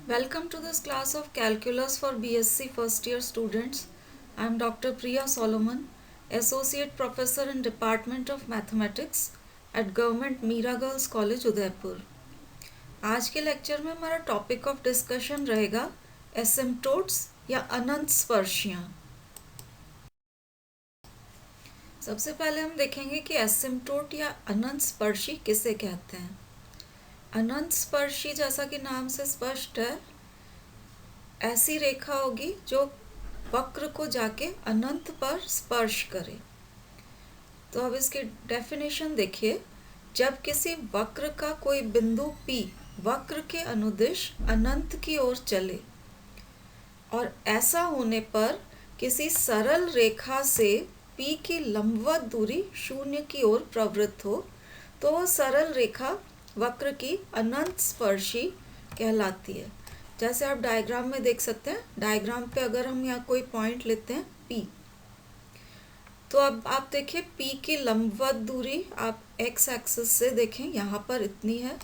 Welcome to this class of Calculus for BSc first year students. I am Dr. Priya Solomon, Associate Professor in Department of Mathematics at Government Meera Girls College, Udaipur. आज के lecture में हमारा topic of discussion रहेगा asymptotes या अनंत स्पर्शियाँ। सबसे पहले हम देखेंगे कि एसिम्प्टोट या अनंत स्पर्शी किसे कहते हैं। अनंत स्पर्शी जैसा कि नाम से स्पष्ट है, ऐसी रेखा होगी जो वक्र को जाके अनंत पर स्पर्श करे। तो अब इसकी डेफिनेशन देखिए। जब किसी वक्र का कोई बिंदु P वक्र के अनुदिश अनंत की ओर चले और ऐसा होने पर किसी सरल रेखा से P की लंबवत दूरी 0 की ओर प्रवृत्त हो, तो वह सरल रेखा वक्र की अनंत स्पर्शी कहलाती है। जैसे आप डायग्राम में देख सकते हैं। डायग्राम पे अगर हम यहाँ कोई पॉइंट लेते हैं P, तो अब आप देखिए P की लंबवत दूरी आप x एक्सिस से देखें, यहाँ पर इतनी है।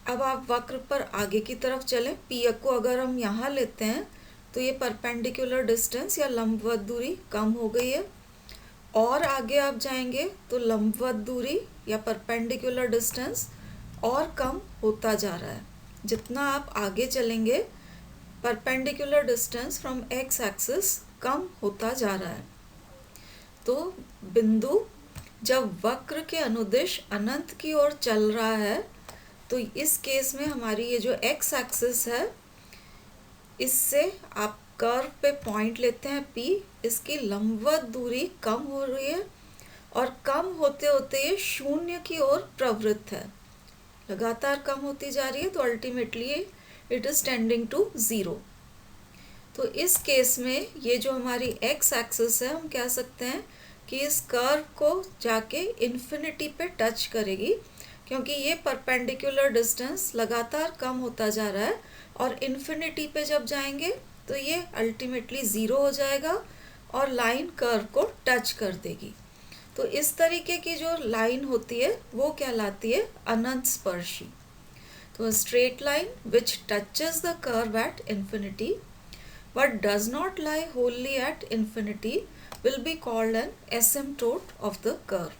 अब आप वक्र पर आगे की तरफ चलें, P को अगर हम यहाँ लेते हैं तो ये परपेंडिकुलर डिस्टेंस या लंबवत दूरी कम हो गई है, और आगे आप जाएंगे तो लंबवत दूरी या परपेंडिकुलर डिस्टेंस और कम होता जा रहा है। जितना आप आगे चलेंगे perpendicular distance from x axis कम होता जा रहा है। तो बिंदु जब वक्र के अनुदिश अनंत की ओर चल रहा है, तो इस केस में हमारी ये जो एक्स एक्सिस है, इससे आप कर्व पे पॉइंट लेते हैं P, इसकी लंबवत दूरी कम हो रही है और कम होते होते ये 0 की ओर प्रवृत्त है, लगातार कम होती जा रही है। तो ultimately it is tending to 0। तो इस केस में ये जो हमारी एक्स एक्सिस है, हम कह सकते हैं कि इस कर्व को जाके इन्फिनिटी पे टच करेगी, क्योंकि ये परपेंडिकुलर डिस्टेंस लगातार कम होता जा रहा है और इन्फिनिटी पे जब जाएंगे तो ये अल्टीमेटली 0 हो जाएगा और लाइन कर्व को टच कर देगी। तो इस तरीके की जो लाइन होती है वो कहलाती है अनंत स्पर्शी। तो straight line which touches the curve at infinity but does not lie wholly at infinity will be called an asymptote of the curve.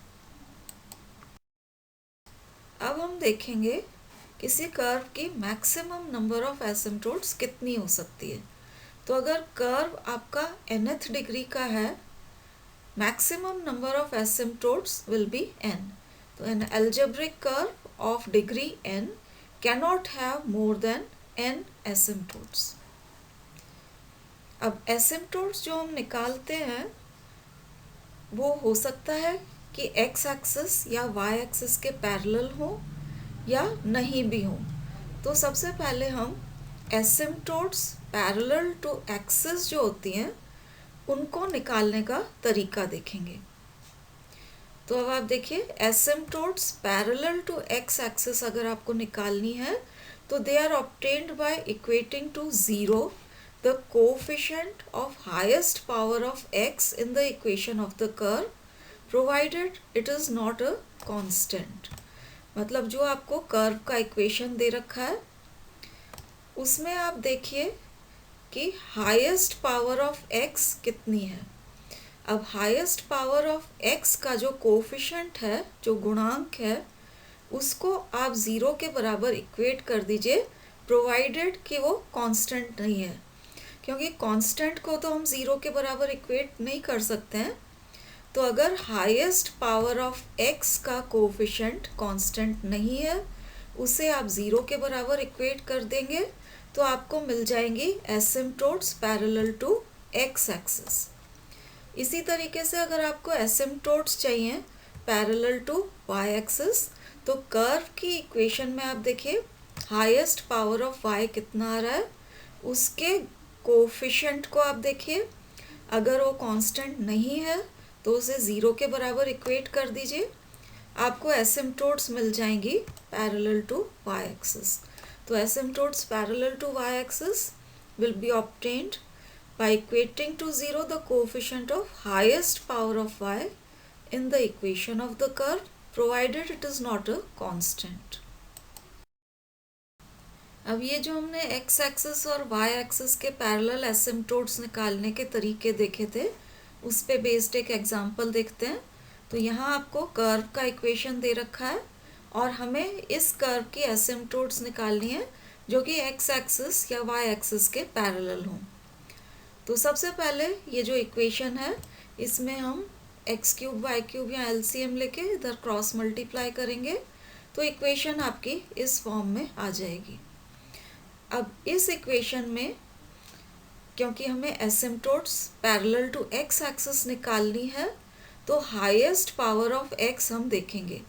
अब हम देखेंगे किसी कर्व की मैक्सिमम नंबर ऑफ एसिम्प्टोट्स कितनी हो सकती है। तो अगर कर्व आपका nth डिग्री का है, maximum number of asymptotes will be n. So an algebraic curve of degree n cannot have more than n asymptotes. अब asymptotes जो हम निकालते हैं वो हो सकता है कि x एक्सिस या y एक्सिस के पैरेलल हो या नहीं भी हो। तो सबसे पहले हम asymptotes पैरेलल टू एक्सिस जो होती हैं उनको निकालने का तरीका देखेंगे। तो अब आप देखिए, asymptotes parallel to x axis अगर आपको निकालनी है तो they are obtained by equating to 0 the coefficient of highest power of x in the equation of the curve provided it is not a constant. मतलब जो आपको कर्व का equation दे रखा है उसमें आप देखिए कि हाईएस्ट पावर ऑफ एक्स कितनी है। अब हाईएस्ट पावर ऑफ एक्स का जो कोएफिशिएंट है, जो गुणांक है, उसको आप 0 के बराबर इक्वेट कर दीजिए, प्रोवाइडेड कि वो कांस्टेंट नहीं है, क्योंकि कांस्टेंट को तो हम 0 के बराबर इक्वेट नहीं कर सकते हैं। तो अगर हाईएस्ट पावर ऑफ एक्स का कोएफिशिएंट कांस्टेंट नहीं है, उसे आप 0 के बराबर इक्वेट कर देंगे तो आपको मिल जाएंगी asymptotes parallel to x axis. इसी तरीके से अगर आपको एसिम्प्टोट्स चाहिए पैरेलल टू वाई एक्सिस, तो कर्व की इक्वेशन में आप देखिए हाईएस्ट पावर ऑफ वाई कितना आ रहा है, उसके कोएफिशिएंट को आप देखिए, अगर वो कांस्टेंट नहीं है तो उसे 0 के बराबर इक्वेट कर दीजिए, आपको एसिम्प्टोट्स मिल जाएंगी पैरेलल टू वाई एक्सिस। तो asymptotes parallel to y-axis will be obtained by equating to 0 the coefficient of highest power of y in the equation of the curve, provided it is not a constant. अब ये जो हमने x axis और y axis के parallel एसिम्पटोट्स निकालने के तरीके देखे थे, उस पे बेस्ड एक एग्जांपल देखते हैं। तो यहाँ आपको कर्व का इक्वेशन दे रखा है और हमें इस कर्व की एसिम्पटोट्स निकालनी है जो कि एक्स एक्सिस या वाई एक्सिस के पैरेलल हों। तो सबसे पहले ये जो इक्वेशन है, इसमें हम एक्स क्यूब वाई क्यूब या एलसीएम लेके इधर क्रॉस मल्टीप्लाई करेंगे तो इक्वेशन आपकी इस फॉर्म में आ जाएगी। अब इस इक्वेशन में क्योंकि हमें एसिम्पटोट्स पैरेलल टू एक्स एक्सिस निकालनी है, तो हाईएस्ट पावर ऑफ एक्स हम देखेंगे।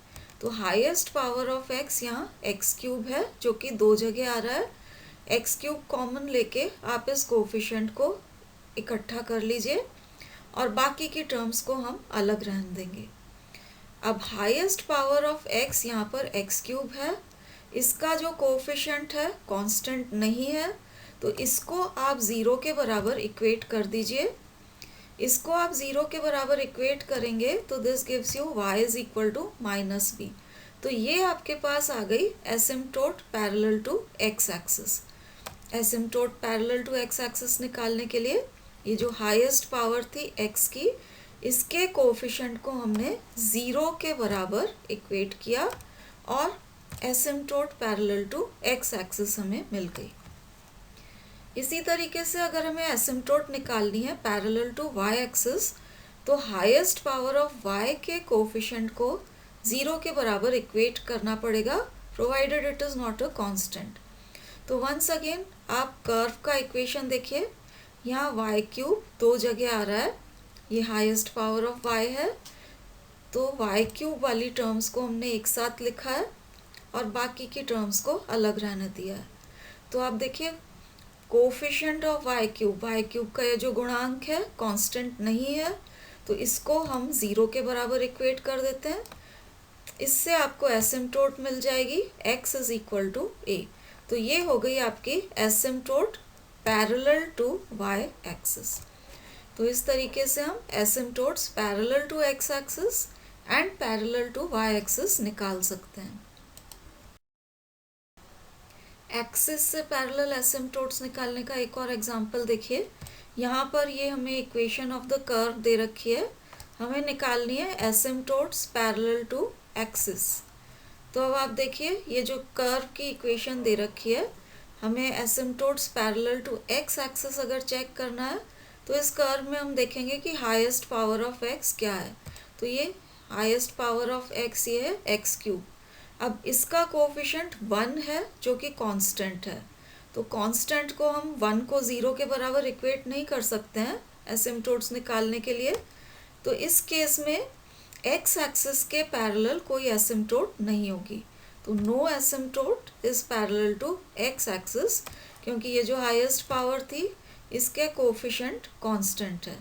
तो हाईएस्ट पावर ऑफ एक्स यहाँ एक्स क्यूब है जो कि दो जगह आ रहा है। एक्स क्यूब कॉमन लेके आप इस कोफिशिएंट को इकट्ठा कर लीजिए और बाकी की टर्म्स को हम अलग रहने देंगे। अब हाईएस्ट पावर ऑफ एक्स यहाँ पर एक्स क्यूब है, इसका जो कोफिशिएंट है कांस्टेंट नहीं है, तो इसको आप ज़ीरो के बराबर इक्वेट कर दीजिए। इसको आप ज़ीरो के बराबर इक्वेट करेंगे तो this gives you y is equal to minus b. तो ये आपके पास आ गई asymptote parallel to x axis. Asymptote parallel to x axis निकालने के लिए ये जो हाईएस्ट पावर थी x की, इसके कोफिशिएंट को हमने ज़ीरो के बराबर इक्वेट किया और एसिम्पटोट पैरेलल टू एक्स एक्सिस हमें मिल गई। इसी तरीके से अगर हमें एसिम्पटोट निकालनी है पैरेलल टू वाई एक्सिस, तो हाईएस्ट पावर ऑफ y के कोफिशिएंट को ज़ीरो के बराबर इक्वेट करना पड़ेगा, provided it is not a constant. तो वंस अगेन आप कर्व का इक्वेशन देखिए, यहाँ वाई क्यूब दो जगह आ रहा है, ये हाईएस्ट पावर ऑफ y है, तो वाई क्यूब वाली टर्म्स को हमने एक साथ लिखा है और बाकी की टर्म्स को अलग रहने दिया है। तो आप देखिए कोफिशिएंट ऑफ वाई क्यूब का ये जो गुणांक है कांस्टेंट नहीं है, तो इसको हम ज़ीरो के बराबर इक्वेट कर देते हैं। इससे आपको एसिम्पटोट मिल जाएगी x is equal to a। तो ये हो गई आपकी asymptote parallel to y axis. तो इस तरीके से हम asymptotes parallel to x axis and parallel to y axis निकाल सकते हैं। एक्सिस से पैरेलल एसिम्पटोट्स निकालने का एक और एग्जांपल देखिए। यहाँ पर ये हमें इक्वेशन ऑफ द कर्व दे रखी है, हमें निकालनी है एसिम्पटोट्स पैरेलल टू एक्सिस। तो अब आप देखिए ये जो कर्व की इक्वेशन दे रखी है, हमें एसिम्पटोट्स पैरेलल टू एक्स एक्सिस अगर चेक करना है तो इस कर्व में हम देखेंगे कि हाईएस्ट पावर ऑफ एक्स क्या है। तो ये हाईएस्ट पावर ऑफ एक्स ये है एक्स क्यूब। अब इसका कोफिशिएंट 1 है जो कि कांस्टेंट है, तो कांस्टेंट को हम 1 को ज़ीरो के बराबर इक्वेट नहीं कर सकते हैं एसिम्पटोट्स निकालने के लिए। तो इस केस में एक्स एक्सिस के पैरेलल कोई एसिम्पटोट नहीं होगी, तो no asymptote is parallel to x axis, क्योंकि ये जो हाईएस्ट पावर थी इसके कोफिशिएंट कांस्टेंट है।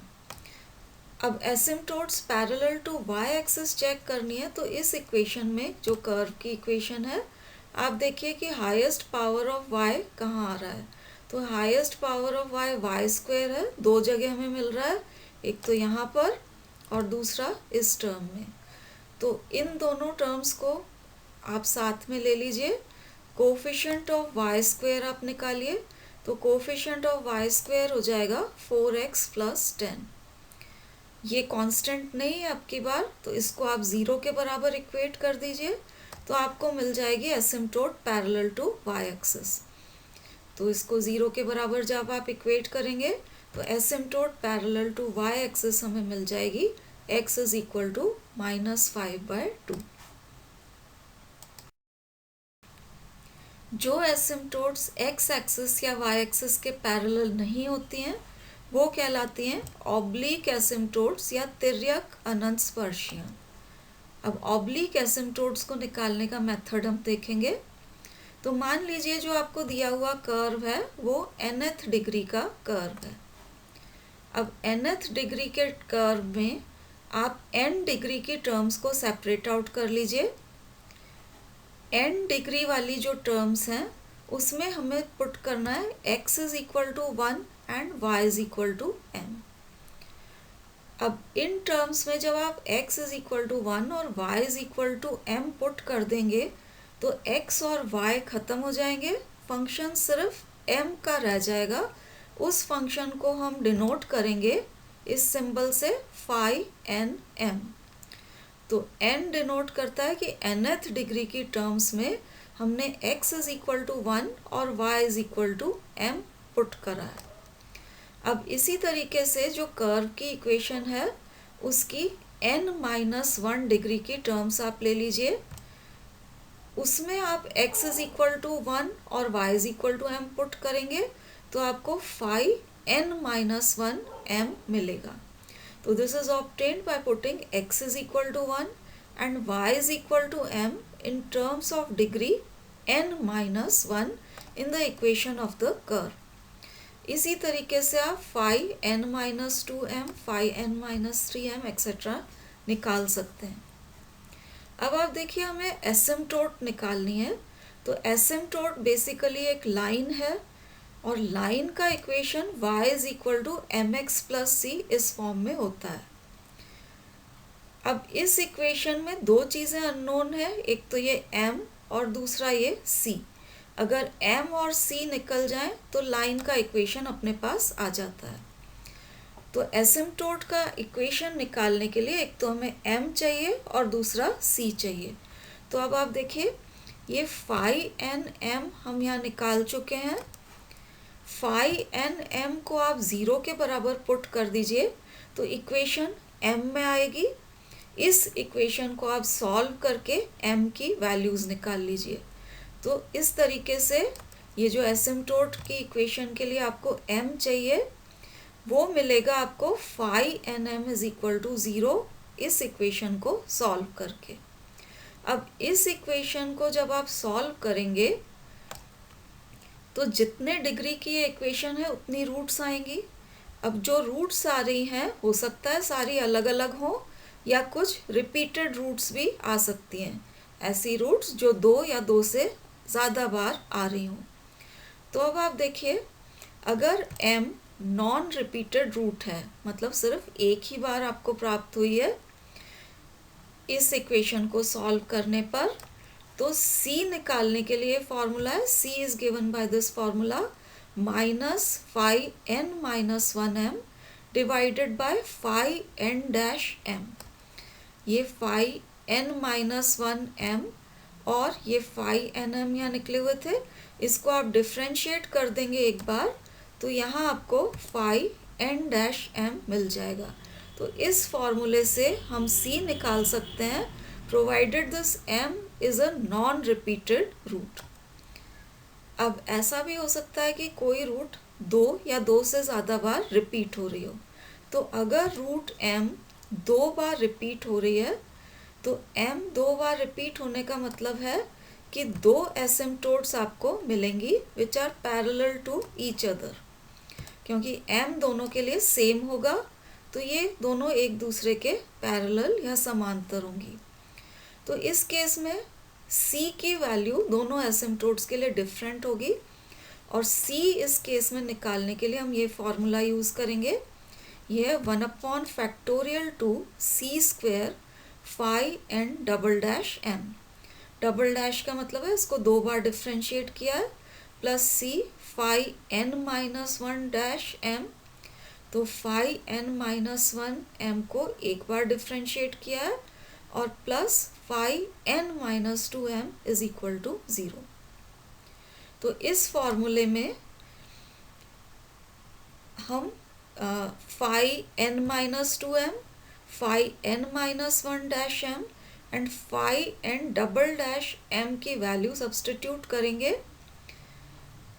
अब asymptotes parallel to y axis check करनी है, तो इस इक्वेशन में जो कर्व की इक्वेशन है, आप देखिए कि हाईएस्ट पावर ऑफ y कहाँ आ रहा है। तो highest power of y square है, दो जगह हमें मिल रहा है, एक तो यहाँ पर और दूसरा इस टर्म में। तो इन दोनों टर्म्स को आप साथ में ले लीजिए। कोफिशिएंट ऑफ y स्क्वायर आप निकालिए, तो कोफिशिएंट ऑफ y स्क्वायर हो जाएगा 4x प्लस 10। ये कांस्टेंट नहीं है आपकी बार, तो इसको आप ज़ीरो के बराबर इक्वेट कर दीजिए, तो आपको मिल जाएगी एसिम्पटोट पैरेलल टू y एक्सिस। तो इसको ज़ीरो के बराबर जब आप इक्वेट करेंगे तो एसिम्पटोट पैरेलल टू y एक्सिस हमें मिल जाएगी x इज इक्वल टू -5/2। जो एसिम्पटोट्स x एक्सिस या y एक्सिस के पैरेलल नहीं होती हैं वो कहलाती हैं ऑब्लिक एसिम्पटोट्स या तिर्यक अनंत स्पर्शियाँ। अब ऑब्लिक एसिम्पटोट्स को निकालने का मेथड हम देखेंगे। तो मान लीजिए जो आपको दिया हुआ कर्व है वो nth डिग्री का कर्व है। अब nth डिग्री के कर्व में आप n डिग्री की टर्म्स को सेपरेट आउट कर लीजिए। n डिग्री वाली जो टर्म्स हैं उसमें हमें पुट करना है x is equal to 1 and y is equal to m। अब इन टर्म्स में जब आप x इज इक्वल टू 1 और y is equal to m put कर देंगे तो x और y खत्म हो जाएंगे, फंक्शन सिर्फ m का रह जाएगा। उस फंक्शन को हम डिनोट करेंगे इस सिंबल से phi n m। तो n डिनोट करता है कि nth डिग्री की टर्म्स में हमने x इज इक्वल टू 1 और y is equal to m put करा है। अब इसी तरीके से जो कर्व की इक्वेशन है उसकी n-1 डिग्री की टर्म्स आप ले लीजिए। उसमें आप x इज इक्वल टू 1 और y is equal to m put करेंगे तो आपको phi n-1 m मिलेगा। तो this is obtained by putting x is equal to 1 and y is equal to m in terms of degree n-1 in the equation of the curve. इसी तरीके से आप phi n-2m, phi n-3m etcetera निकाल सकते हैं। अब आप देखिए हमें एसिम्प्टोट निकालनी है। तो एसिम्प्टोट बेसिकली एक लाइन है और लाइन का equation y is equal to mx plus c इस फॉर्म में होता है। अब इस इक्वेशन में दो चीज़ें अननोन है, एक तो ये m और दूसरा ये c। अगर m और c निकल जाए तो लाइन का इक्वेशन अपने पास आ जाता है। तो एसिम्प्टोट का इक्वेशन निकालने के लिए एक तो हमें m चाहिए और दूसरा c चाहिए। तो अब आप देखिए ये phi n m हम यहाँ निकाल चुके हैं। phi n m को आप 0 के बराबर पुट कर दीजिए तो इक्वेशन m में आएगी। इस इक्वेशन को आप सॉल्व करके m की वैल्यूज़ निकाल लीजिए। तो इस तरीके से ये जो एसिम्प्टोट की इक्वेशन के लिए आपको m चाहिए वो मिलेगा आपको phi n m is equal to 0 इस इक्वेशन को सॉल्व करके। अब इस इक्वेशन को जब आप सॉल्व करेंगे तो जितने डिग्री की ये इक्वेशन है उतनी रूट्स आएंगी। अब जो रूट्स आ रही हैं हो सकता है सारी अलग अलग हों या कुछ रिपीटेड रूट्स भी आ सकती हैं, ऐसी रूट्स जो 2 या 2 से ज़्यादा बार आ रही हों। तो अब आप देखिए अगर m नॉन रिपीटेड रूट है, मतलब सिर्फ एक ही बार आपको प्राप्त हुई है इस इक्वेशन को सॉल्व करने पर, तो c निकालने के लिए फॉर्मूला है c is given by this formula minus phi n-1m divided by phi n-m। ये phi n-1m और ये phi n-m यहाँ निकले हुए थे, इसको आप डिफ्रेंशिएट कर देंगे एक बार तो यहाँ आपको phi n-m मिल जाएगा। तो इस फॉर्मूले से हम c निकाल सकते हैं provided this m is a non repeated root. अब ऐसा भी हो सकता है कि कोई रूट 2 या 2 से ज़्यादा बार रिपीट हो रही हो। तो अगर रूट m 2 बार रिपीट हो रही है तो m 2 बार रिपीट होने का मतलब है कि 2 एसिम्प्टोट्स आपको मिलेंगी which are parallel to each other. क्योंकि m दोनों के लिए सेम होगा तो ये दोनों एक दूसरे के पैरेलल या समांतर होंगी। तो इस केस में c की वैल्यू दोनों एसिम्प्टोट्स के लिए डिफरेंट होगी और c इस केस में निकालने के लिए हम ये फॉर्मूला यूज़ करेंगे। यह 1/factorial two c square phi n double dash m। Double dash का मतलब है इसको 2 बार डिफ्रेंशिएट किया है plus c phi n-1 dash m। तो phi n-1 m को एक बार डिफ्रेंशिएट किया है और plus phi n-2m is equal to 0। तो इस फॉर्मूले में हम phi n-2m, phi n-1 dash m and phi n double dash m की वैल्यू सब्स्टिट्यूट करेंगे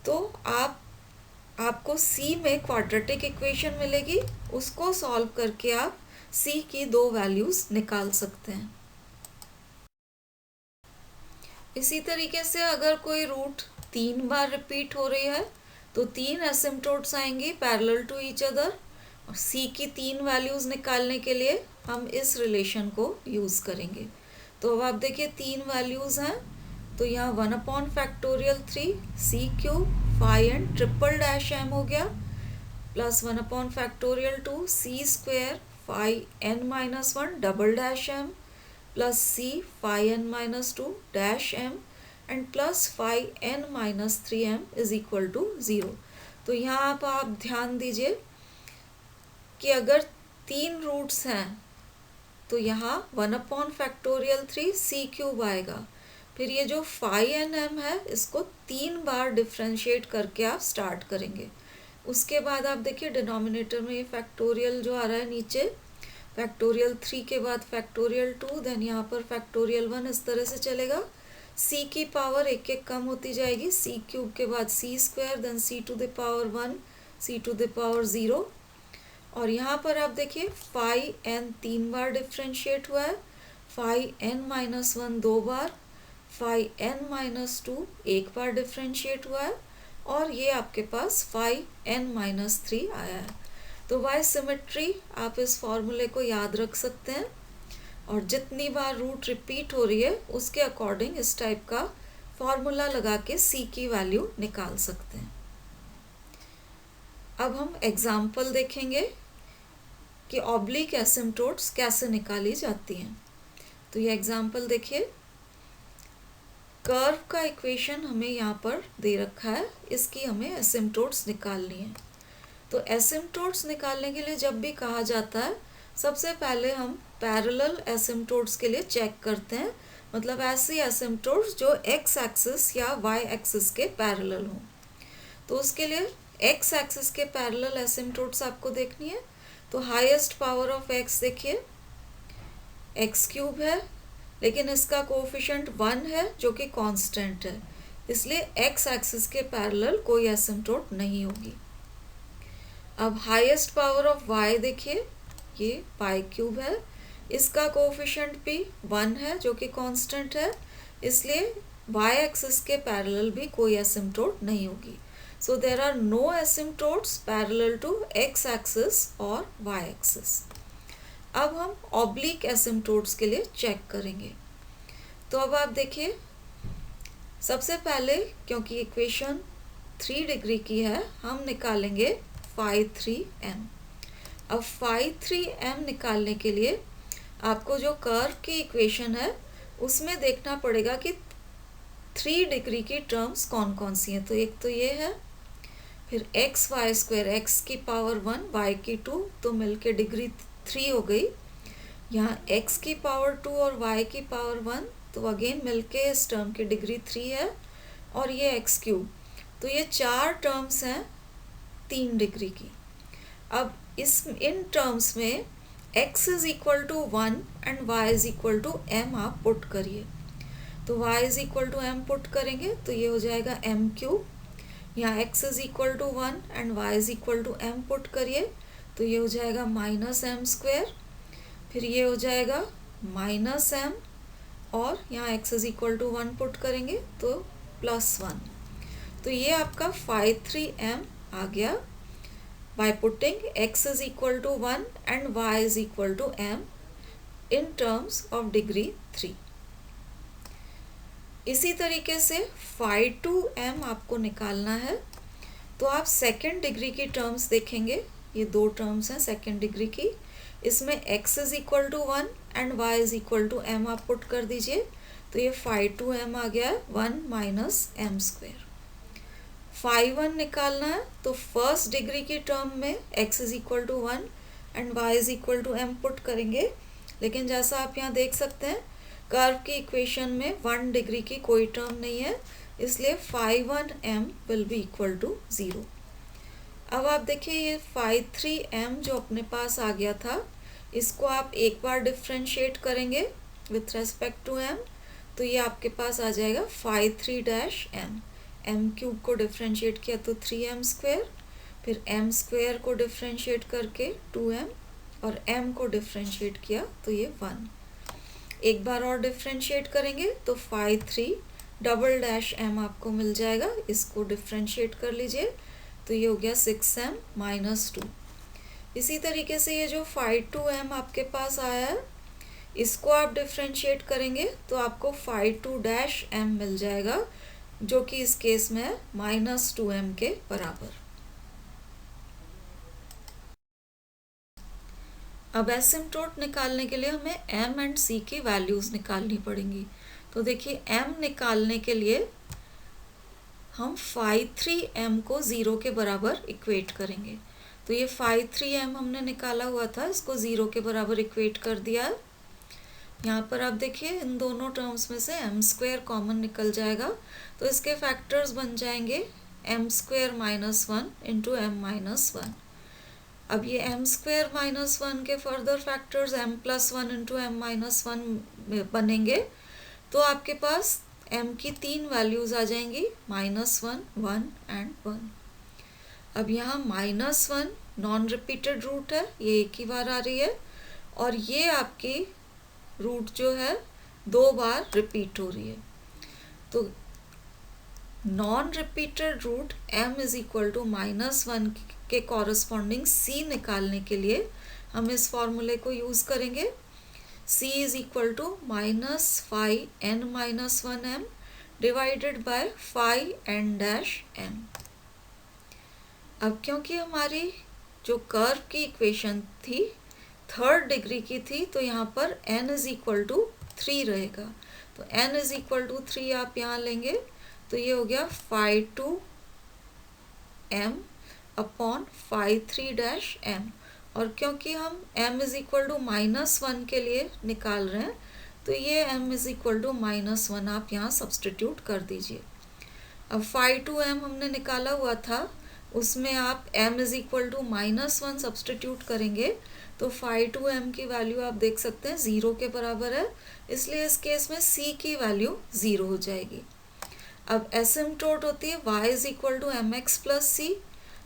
तो आपको c में क्वाड्रेटिक इक्वेशन मिलेगी। उसको सॉल्व करके आप c की 2 वैल्यूज़ निकाल सकते हैं। इसी तरीके से अगर कोई रूट 3 बार रिपीट हो रही है तो 3 एसिम्प्टोट्स आएंगी पैरेलल टू ईच अदर और c की 3 वैल्यूज़ निकालने के लिए हम इस रिलेशन को यूज़ करेंगे। तो अब आप देखिए 3 वैल्यूज़ हैं तो यहाँ 1/3 c cube phi n triple dash m हो गया plus 1/2 c square phi n-1 double dash m plus c phi n-2 dash m and plus 5n-3m is equal to 0। तो यहाँ पर आप ध्यान दीजिए कि अगर 3 रूट्स हैं तो यहाँ 1/3 c क्यूब आएगा। फिर ये जो 5nm है इसको 3 बार डिफ्रेंशिएट करके आप स्टार्ट करेंगे। उसके बाद आप देखिए डिनोमिनेटर में ये फैक्टोरियल जो आ रहा है नीचे, फैक्टोरियल 3 के बाद फैक्टोरियल 2, देन यहाँ पर फैक्टोरियल 1, इस तरह से चलेगा। c की पावर एक एक कम होती जाएगी, c क्यूब के बाद c², then c to the power 1, c to the power 0। और यहाँ पर आप देखिए 5n 3 बार डिफ्रेंशिएट हुआ है, 5n-1 2 बार, 5n-2 एक बार डिफ्रेंशिएट हुआ है, और ये आपके पास 5n-3 आया है। तो बाय सिमेट्री आप इस फॉर्मूले को याद रख सकते हैं, और जितनी बार रूट रिपीट हो रही है उसके अकॉर्डिंग इस टाइप का फॉर्मूला लगा के c की वैल्यू निकाल सकते हैं। अब हम एग्जाम्पल देखेंगे कि ऑब्लिक एसिम्प्टोट्स कैसे निकाली जाती हैं। तो ये एग्जाम्पल देखिए, कर्व का इक्वेशन हमें यहाँ पर दे रखा है, इसकी हमें एसिम्प्टोट्स निकालनी है। तो एसिम्प्टोट्स निकालने के लिए जब भी कहा जाता है, सबसे पहले हम पैरेलल एसिम्प्टोट्स के लिए चेक करते हैं, मतलब ऐसी एसिम्प्टोट्स जो एक्स एक्सिस या वाई एक्सिस के पैरेलल हों। तो उसके लिए एक्स एक्सिस के पैरेलल एसिम्प्टोट्स आपको देखनी है। तो हाईएस्ट पावर ऑफ एक्स देखिए एक्स क्यूब है, लेकिन इसका कोफिशिएंट 1 है जो कि कांस्टेंट है, इसलिए एक्स एक्सिस के पैरेलल कोई एसिम्प्टोट नहीं होगी। अब हाईएस्ट पावर ऑफ वाई देखिए, ये पाई क्यूब है, इसका कोफिशिएंट भी 1 है जो कि कांस्टेंट है, इसलिए वाई एक्सिस के पैरेलल भी कोई एसिम्प्टोट नहीं होगी। So there are no asymptotes parallel to x axis और वाई एक्सिस। अब हम ऑब्लिक एसिम्प्टोट्स के लिए चेक करेंगे। तो अब आप देखिए, सबसे पहले क्योंकि इक्वेशन 3 डिग्री की है, हम निकालेंगे phi 3m। अब phi 3m निकालने के लिए आपको जो कर्व की इक्वेशन है उसमें देखना पड़ेगा कि 3 डिग्री की टर्म्स कौन कौन सी हैं। तो एक तो ये है, फिर एक्स वाई स्क्वायर, एक्स की पावर 1 वाई की 2, तो मिलके डिग्री 3 हो गई। यहाँ x की पावर 2 और y की पावर 1, तो अगेन मिलके इस टर्म की डिग्री 3 है, और ये एक्स क्यूब, तो ये 4 टर्म्स हैं 3 डिग्री की। अब इन टर्म्स में x is equal to 1 and y is equal to m आप पुट करिए। तो y is equal to m put करेंगे तो ये हो जाएगा m क्यूब। यहाँ x is equal to 1 and y is equal to m put करिए तो ये हो जाएगा -m²। फिर ये हो जाएगा -m, और यहाँ x is equal to 1 put करेंगे तो +1। तो ये आपका phi 3m आ गया by putting x is equal to 1 and y is equal to m in terms of degree 3। इसी तरीके से phi 2m आपको निकालना है। तो आप सेकेंड डिग्री की टर्म्स देखेंगे, ये 2 टर्म्स हैं सेकेंड डिग्री की, इसमें x is equal to 1 and y is equal to m आप पुट कर दीजिए तो ये phi 2m आ गया है 1 -m²। phi 1 निकालना है तो फर्स्ट डिग्री की टर्म में x is equal to 1 and y is equal to m put करेंगे, लेकिन जैसा आप यहाँ देख सकते हैं कर्व की इक्वेशन में 1 डिग्री की कोई टर्म नहीं है, इसलिए phi 1m will be equal to 0। अब आप देखिए ये phi 3m जो अपने पास आ गया था, इसको आप एक बार डिफ्रेंशिएट करेंगे विथ रेस्पेक्ट टू m, तो ये आपके पास आ जाएगा phi 3-m। m क्यूब को डिफ्रेंशिएट किया तो 3m², फिर m² को डिफ्रेंशिएट करके 2m, और m को डिफ्रेंशिएट किया तो ये 1। एक बार और डिफ्रेंशिएट करेंगे तो phi 3-m आपको मिल जाएगा, इसको डिफ्रेंशिएट कर लीजिए तो ये हो गया 6m - 2। इसी तरीके से ये जो phi 2m आपके पास आया है, इसको आप डिफ्रेंशिएट करेंगे तो आपको phi 2-m मिल जाएगा, जो कि इस केस में है -2m के बराबर। अब एसिम्प्टोट निकालने के लिए हमें m एंड c की वैल्यूज निकालनी पड़ेंगी। तो देखिए m निकालने के लिए हम phi 3m को 0 के बराबर इक्वेट करेंगे। तो ये phi 3m हमने निकाला हुआ था, इसको 0 के बराबर इक्वेट कर दिया है। यहाँ पर आप देखिए इन दोनों टर्म्स में से m स्क्वायर कॉमन निकल जाएगा, तो इसके फैक्टर्स बन जाएंगे m square minus 1 into m minus 1। अब ये m स्क्वायर माइनस 1 के further factors m plus 1 into m minus 1 बनेंगे। तो आपके पास m की 3 वैल्यूज आ जाएंगी, -1, 1 एंड 1। अब यहाँ -1 नॉन रिपीटेड रूट है, ये एक ही बार आ रही है, और ये आपकी रूट जो है 2 बार रिपीट हो रही है। तो non repeated root m is equal to -1 के कॉरस्पॉन्डिंग c निकालने के लिए हम इस फॉर्मूले को यूज़ करेंगे। c is equal to -phi n minus 1m divided by phi n dash m। अब क्योंकि हमारी जो कर्व की इक्वेशन थी 3rd डिग्री की थी, तो यहाँ पर n इज इक्वल टू 3 रहेगा। तो n इज इक्वल टू 3 आप यहाँ लेंगे, तो ये हो गया phi 2 m upon phi 3 dash m। और क्योंकि हम m इज इक्वल टू -1 के लिए निकाल रहे हैं, तो ये m इज इक्वल टू -1 आप यहाँ सब्सटीट्यूट कर दीजिए। अब phi 2m हमने निकाला हुआ था, उसमें आप m is equal to -1 substitute करेंगे, तो phi 2m की वैल्यू आप देख सकते हैं 0 के बराबर है, इसलिए इस केस में c की वैल्यू 0 हो जाएगी। अब एसिम्प्टोट होती है y is equal to m x plus c,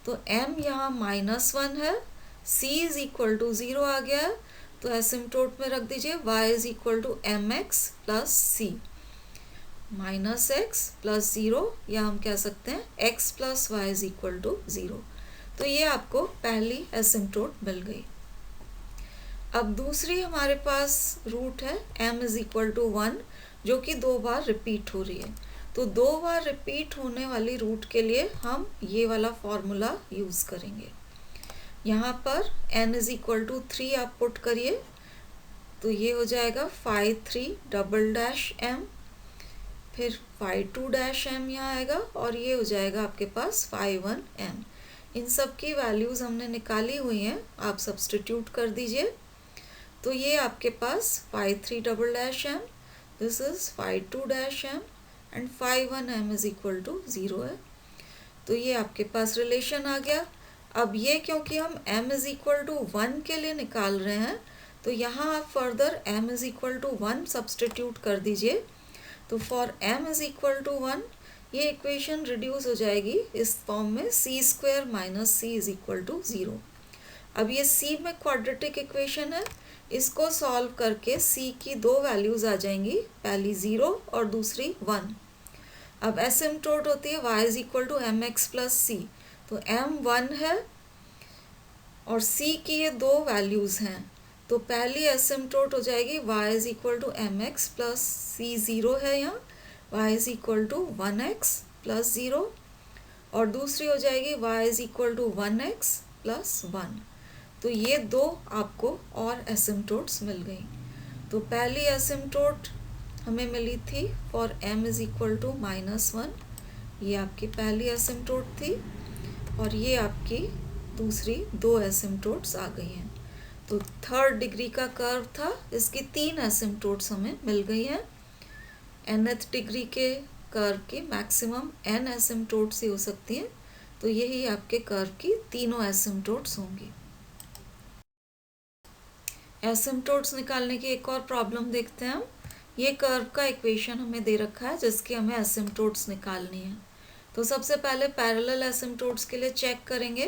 तो m यहाँ -1 है, c इज इक्वल टू 0 आ गया है, तो एसिम्प्टोट में रख दीजिए y is equal to m x plus c, -x plus 0, या हम कह सकते हैं x plus y is equal to 0। तो ये आपको पहली एसिम्प्टोट मिल गई। अब दूसरी हमारे पास रूट है m इज इक्वल टू 1, जो कि 2 बार रिपीट हो रही है। तो 2 बार रिपीट होने वाली रूट के लिए हम ये वाला फॉर्मूला यूज़ करेंगे। यहाँ पर n इज इक्वल टू 3 आप पुट करिए, तो ये हो जाएगा phi 3 डबल डैश m, फिर phi 2 डैश m यहाँ आएगा, और ये हो जाएगा आपके पास phi 1 m। इन सब की वैल्यूज़ हमने निकाली हुई हैं, आप सब्सटीट्यूट कर दीजिए। तो ये आपके पास phi 3 double dash m, this is phi 2 dash m and phi 1 m is equal to 0 है। तो ये आपके पास रिलेशन आ गया। अब ये क्योंकि हम m इज इक्वल टू 1 के लिए निकाल रहे हैं, तो यहाँ आप further m is equal to 1 substitute कर दीजिए। तो for m is equal to 1 ये इक्वेशन रिड्यूस हो जाएगी इस फॉर्म में c square minus c is equal to 0। अब ये c में क्वाड्रेटिक इक्वेशन है, इसको सॉल्व करके c की 2 वैल्यूज़ आ जाएंगी, पहली 0 और दूसरी 1। अब एसिम्प्टोट होती है y is equal to m x plus c, तो m 1 है और c की ये 2 वैल्यूज़ हैं, तो पहली एसिम्प्टोट हो जाएगी y is equal to m x plus c, 0 है यहाँ, y is equal to 1x plus 0, और दूसरी हो जाएगी y is equal to 1x plus 1। तो ये 2 आपको और एसिम्प्टोट्स मिल गई। तो पहली एसिम्प्टोट हमें मिली थी for m is equal to -1, ये आपकी पहली एसिम्प्टोट थी, और ये आपकी दूसरी 2 एसिम्प्टोट्स आ गई हैं। तो 3rd डिग्री का कर्व था, इसकी 3 एसिम्प्टोट्स हमें मिल गई हैं। nth डिग्री के कर्व की मैक्सिमम n एसिम्प्टोट्स ही हो सकती हैं, तो यही आपके कर्व की तीनों एसिम्प्टोट्स होंगी। एसिम्प्टोट्स निकालने की एक और प्रॉब्लम देखते हैं हम। ये कर्व का इक्वेशन हमें दे रखा है जिसकी हमें एसिम्प्टोट्स निकालनी है। तो सबसे पहले पैरेलल एसिम्प्टोट्स के लिए चेक करेंगे।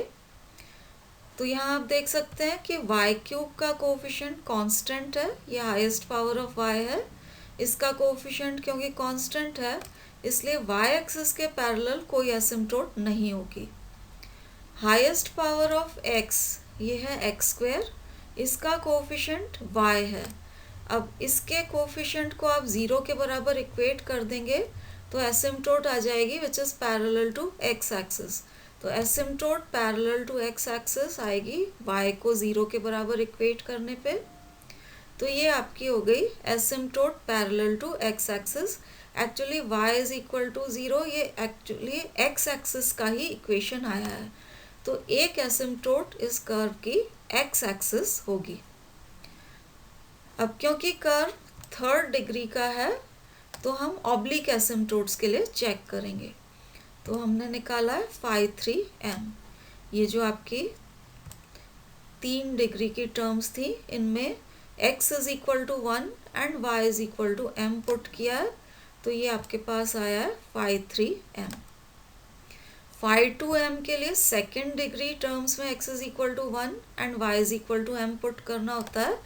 तो यहाँ आप देख सकते हैं कि y क्यूब का कोफिशिएंट कांस्टेंट है, ये हाईएस्ट पावर ऑफ y है। इसका कोफिशिएंट क्योंकि कांस्टेंट है, इसलिए y एक्सिस के पैरेलल कोई एसिम्प्टोट नहीं होगी। हाईएस्ट पावर ऑफ x ये है x स्क्वायर, इसका कोफिशिएंट y है। अब इसके कोफिशिएंट को आप 0 के बराबर इक्वेट कर देंगे, तो एसिम्प्टोट आ जाएगी which is parallel to x axis. तो asymptote parallel to x axis आएगी y को 0 के बराबर इक्वेट करने पे। तो ये आपकी हो गई asymptote parallel to x axis. Actually y is equal to 0, ये एक्चुअली एक्स एक्सिस का ही इक्वेशन आया है। तो एक एसिम्प्टोट इस कर्व की एक्स एक्सिस होगी। अब क्योंकि कर्व थर्ड डिग्री का है तो हम ऑब्लिक एसिम्प्टोट्स के लिए चेक करेंगे। तो हमने निकाला है फाई 3m। ये जो आपकी 3 डिग्री की टर्म्स थी, इनमें x is equal to 1 and y is equal to m put किया है, तो ये आपके पास आया है फाई 3m। फाई 2m के लिए सेकेंड डिग्री टर्म्स में x is equal to 1 and y is equal to m put करना होता है,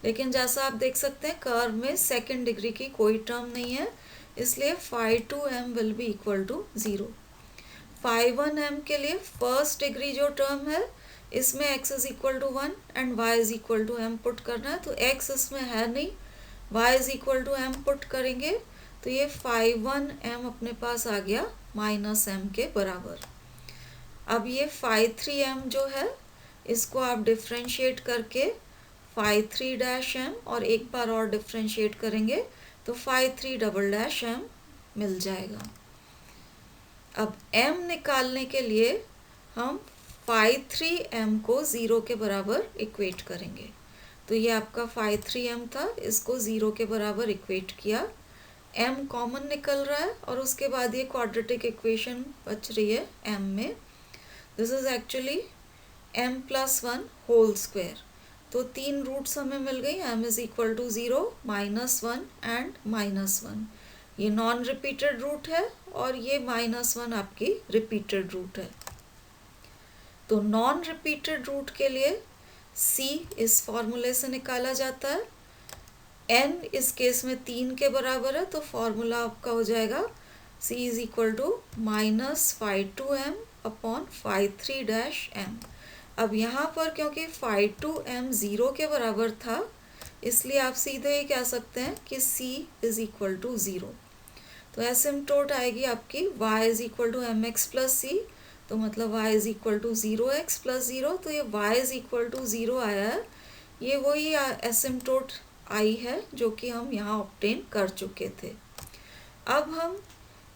लेकिन जैसा आप देख सकते हैं कर्व में सेकेंड डिग्री की कोई टर्म नहीं है, इसलिए phi 2m will be equal to 0। Phi 1m के लिए फर्स्ट डिग्री जो टर्म है, इसमें x is equal to 1 and y is equal to m put करना है, तो x इसमें है नहीं, y is equal to m put करेंगे, तो ये फाई 1m अपने पास आ गया -m के बराबर। अब ये फाई 3m जो है, इसको आप डिफ्रेंशिएट करके फाई 3-m और एक बार और डिफ्रेंशिएट करेंगे तो फाई 3" मिल जाएगा। अब m निकालने के लिए हम फाई 3m को 0 के बराबर इक्वेट करेंगे। तो ये आपका फाई 3m था, इसको 0 के बराबर इक्वेट किया, m कॉमन निकल रहा है और उसके बाद ये क्वाड्रेटिक इक्वेशन बच रही है m में। This is actually m+1 whole square. तो 3 रूट्स हमें मिल गई, m is equal to 0, -1 and -1। ये नॉन रिपीटेड रूट है और ये -1 आपकी रिपीटेड रूट है। तो नॉन रिपीटेड रूट के लिए c इस फॉर्मूले से निकाला जाता है। n इस केस में 3 के बराबर है, तो फॉर्मूला आपका हो जाएगा c is equal to -phi 2m upon phi 3-m। अब यहाँ पर क्योंकि फाई 2m 0 के बराबर था, इसलिए आप सीधे ये कह सकते हैं कि c इज इक्वल टू 0। तो एसिम्प्टोट आएगी आपकी y is equal to mx plus c, तो मतलब y is equal to 0x plus 0। तो ये y इज इक्वल टू 0 आया है, ये वही एसिम्प्टोट आई है जो कि हम यहाँ ऑब्टेन कर चुके थे। अब हम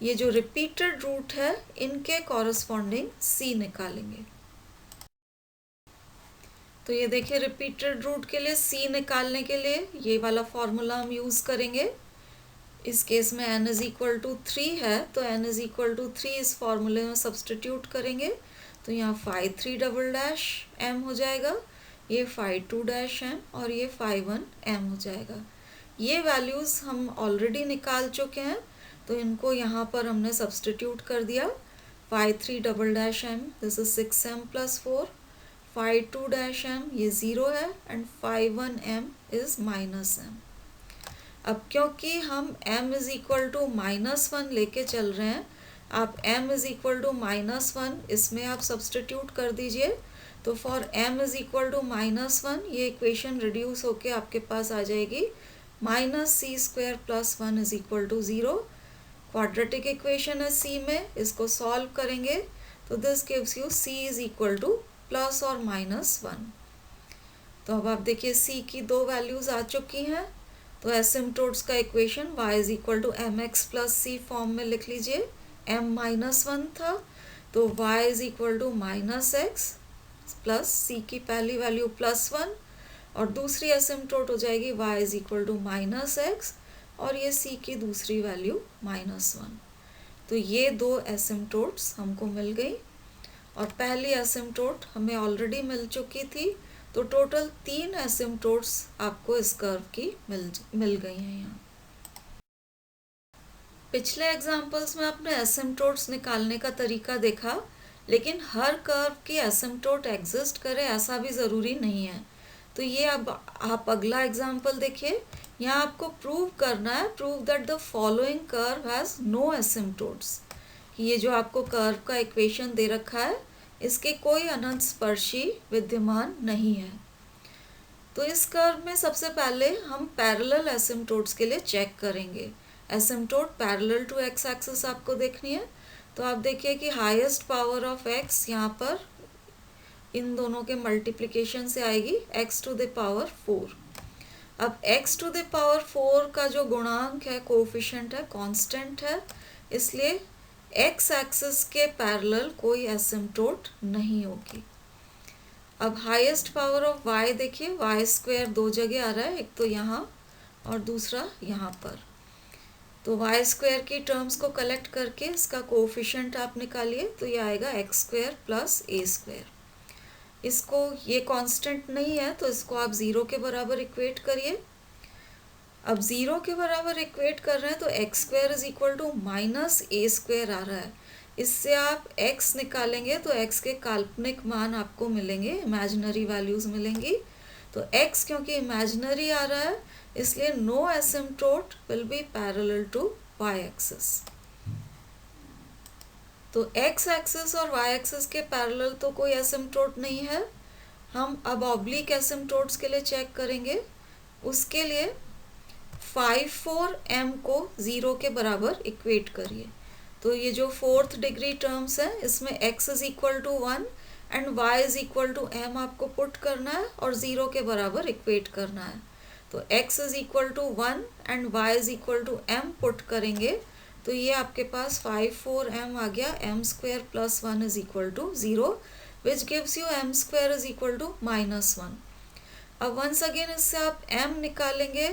ये जो रिपीटेड रूट है, इनके कॉरस्पॉन्डिंग c निकालेंगे। तो ये देखिए, रिपीटेड रूट के लिए c निकालने के लिए ये वाला फॉर्मूला हम यूज़ करेंगे। इस केस में n इज इक्वल टू 3 है, तो n इज इक्वल टू 3 इस फॉर्मूले में सब्सटीट्यूट करेंगे, तो यहाँ फाई 3" हो जाएगा, ये फाई 2' और ये फाई 1m हो जाएगा। ये वैल्यूज़ हम ऑलरेडी निकाल चुके हैं, तो इनको यहाँ पर हमने सब्सटीट्यूट कर दिया। Phi 3" this is 6m plus 4, phi 2' ये 0 है and phi 1m is -m। अब क्योंकि हम m इज इक्वल टू -1 लेके चल रहे हैं, आप m इज इक्वल टू -1 इसमें आप सब्सटीट्यूट कर दीजिए, तो for m is equal to -1 ये इक्वेशन रिड्यूस होके आपके पास आ जाएगी -c² plus 1 is equal to 0। Quadratic equation है c में, इसको सॉल्व करेंगे तो this gives you c is equal to plus और -1। तो अब आप देखिए c की 2 वैल्यूज आ चुकी हैं, तो एसिम्प्टोट्स का equation y is equal to mx plus c form में लिख लीजिए। m-1 था, तो y is equal to -x plus c की पहली वैल्यू +1 और दूसरी एसिम्प्टोट हो जाएगी y is equal to -x और ये c की दूसरी वैल्यू -1। तो ये 2 एसिम्प्टोट्स हमको मिल गई और पहली एसिम्प्टोट हमें ऑलरेडी मिल चुकी थी, तो टोटल 3 एसिम्प्टोट्स आपको इस कर्व की मिल गई हैं यहाँ। पिछले एग्जाम्पल्स में आपने एसिम्प्टोट्स निकालने का तरीका देखा, लेकिन हर कर्व की एसिम्प्टोट एग्जिस्ट करे ऐसा भी ज़रूरी नहीं है। तो ये अब आप अगला एग्जाम्पल देखिए, यहाँ आपको प्रूव करना है, prove that the following curve has no asymptotes. ये जो आपको कर्व का इक्वेशन दे रखा है, इसके कोई अनंत स्पर्शी विद्यमान नहीं है। तो इस कर्व में सबसे पहले हम पैरेलल एसिम्प्टोट्स के लिए चेक करेंगे। Asymptote parallel to x axis आपको देखनी है, तो आप देखिए कि हाईएस्ट पावर ऑफ एक्स यहाँ पर इन दोनों के मल्टीप्लिकेशन से आएगी x टू द पावर 4। अब x टू द पावर 4 का जो गुणांक है, कोफिशिएंट है, कांस्टेंट है, इसलिए x एक्सिस के पैरेलल कोई एसिम्प्टोट नहीं होगी। अब हाईएस्ट पावर ऑफ y देखिए, वाई स्क्वायर दो जगह आ रहा है, एक तो यहाँ और दूसरा यहाँ पर। तो वाई स्क्वायर की टर्म्स को कलेक्ट करके इसका कोफिशिएंट आप निकालिए, तो ये आएगा एक्स स्क्वायर प्लस ए स्क्वायर। इसको, ये कांस्टेंट नहीं है तो इसको आप ज़ीरो के बराबर इक्वेट करिए। अब ज़ीरो के बराबर इक्वेट कर रहे हैं तो x square is equal to minus a square आ रहा है। इससे आप x निकालेंगे तो x के काल्पनिक मान आपको मिलेंगे, इमेजिनरी वैल्यूज मिलेंगी। तो x क्योंकि इमेजिनरी आ रहा है, इसलिए no asymptote will be parallel to y axis. तो x एक्सिस और y एक्सिस के पैरेलल तो कोई एसिम्प्टोट नहीं है। हम अब ऑब्लिक एसिम्प्टोट्स के लिए चेक करेंगे। उसके लिए 5,4m को 0 के बराबर इक्वेट करिए। तो ये जो फोर्थ डिग्री टर्म्स है, इसमें x is equal to 1 and y is equal to m आपको पुट करना है और 0 के बराबर इक्वेट करना है। तो x is equal to 1 and y is equal to m put करेंगे तो ये आपके पास 5,4m आ गया। m square plus 1 is equal to 0 which gives you m square is equal to -1। अब वंस अगेन इससे आप m निकालेंगे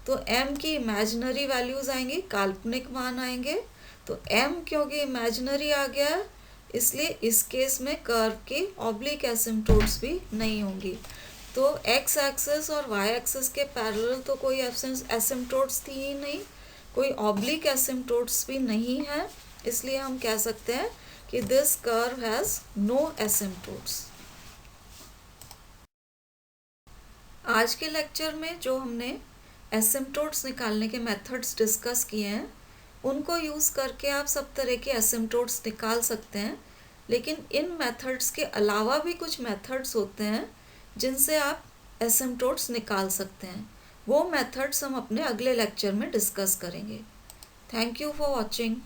तो m की इमेजिनरी वैल्यूज आएंगी, काल्पनिक मान आएंगे। तो m क्योंकि इमेजिनरी आ गया है, इसलिए इस केस में कर्व की ऑब्लिक एसिम्प्टोट्स भी नहीं होंगी। तो x एक्सिस और y एक्सिस के पैरेलल तो कोई एसिम्प्टोट्स थी ही नहीं, कोई ऑब्लिक एसिम्प्टोट्स भी नहीं है, इसलिए हम कह सकते हैं कि this curve has no asymptotes. आज के लेक्चर में जो हमने एसिम्प्टोट्स निकालने के मेथड्स डिस्कस किए हैं, उनको यूज़ करके आप सब तरह के एसिम्प्टोट्स निकाल सकते हैं। लेकिन इन मेथड्स के अलावा भी कुछ मेथड्स होते हैं जिनसे आप एसिम्प्टोट्स निकाल सकते हैं। वो मेथड्स हम अपने अगले लेक्चर में डिस्कस करेंगे। Thank you for watching.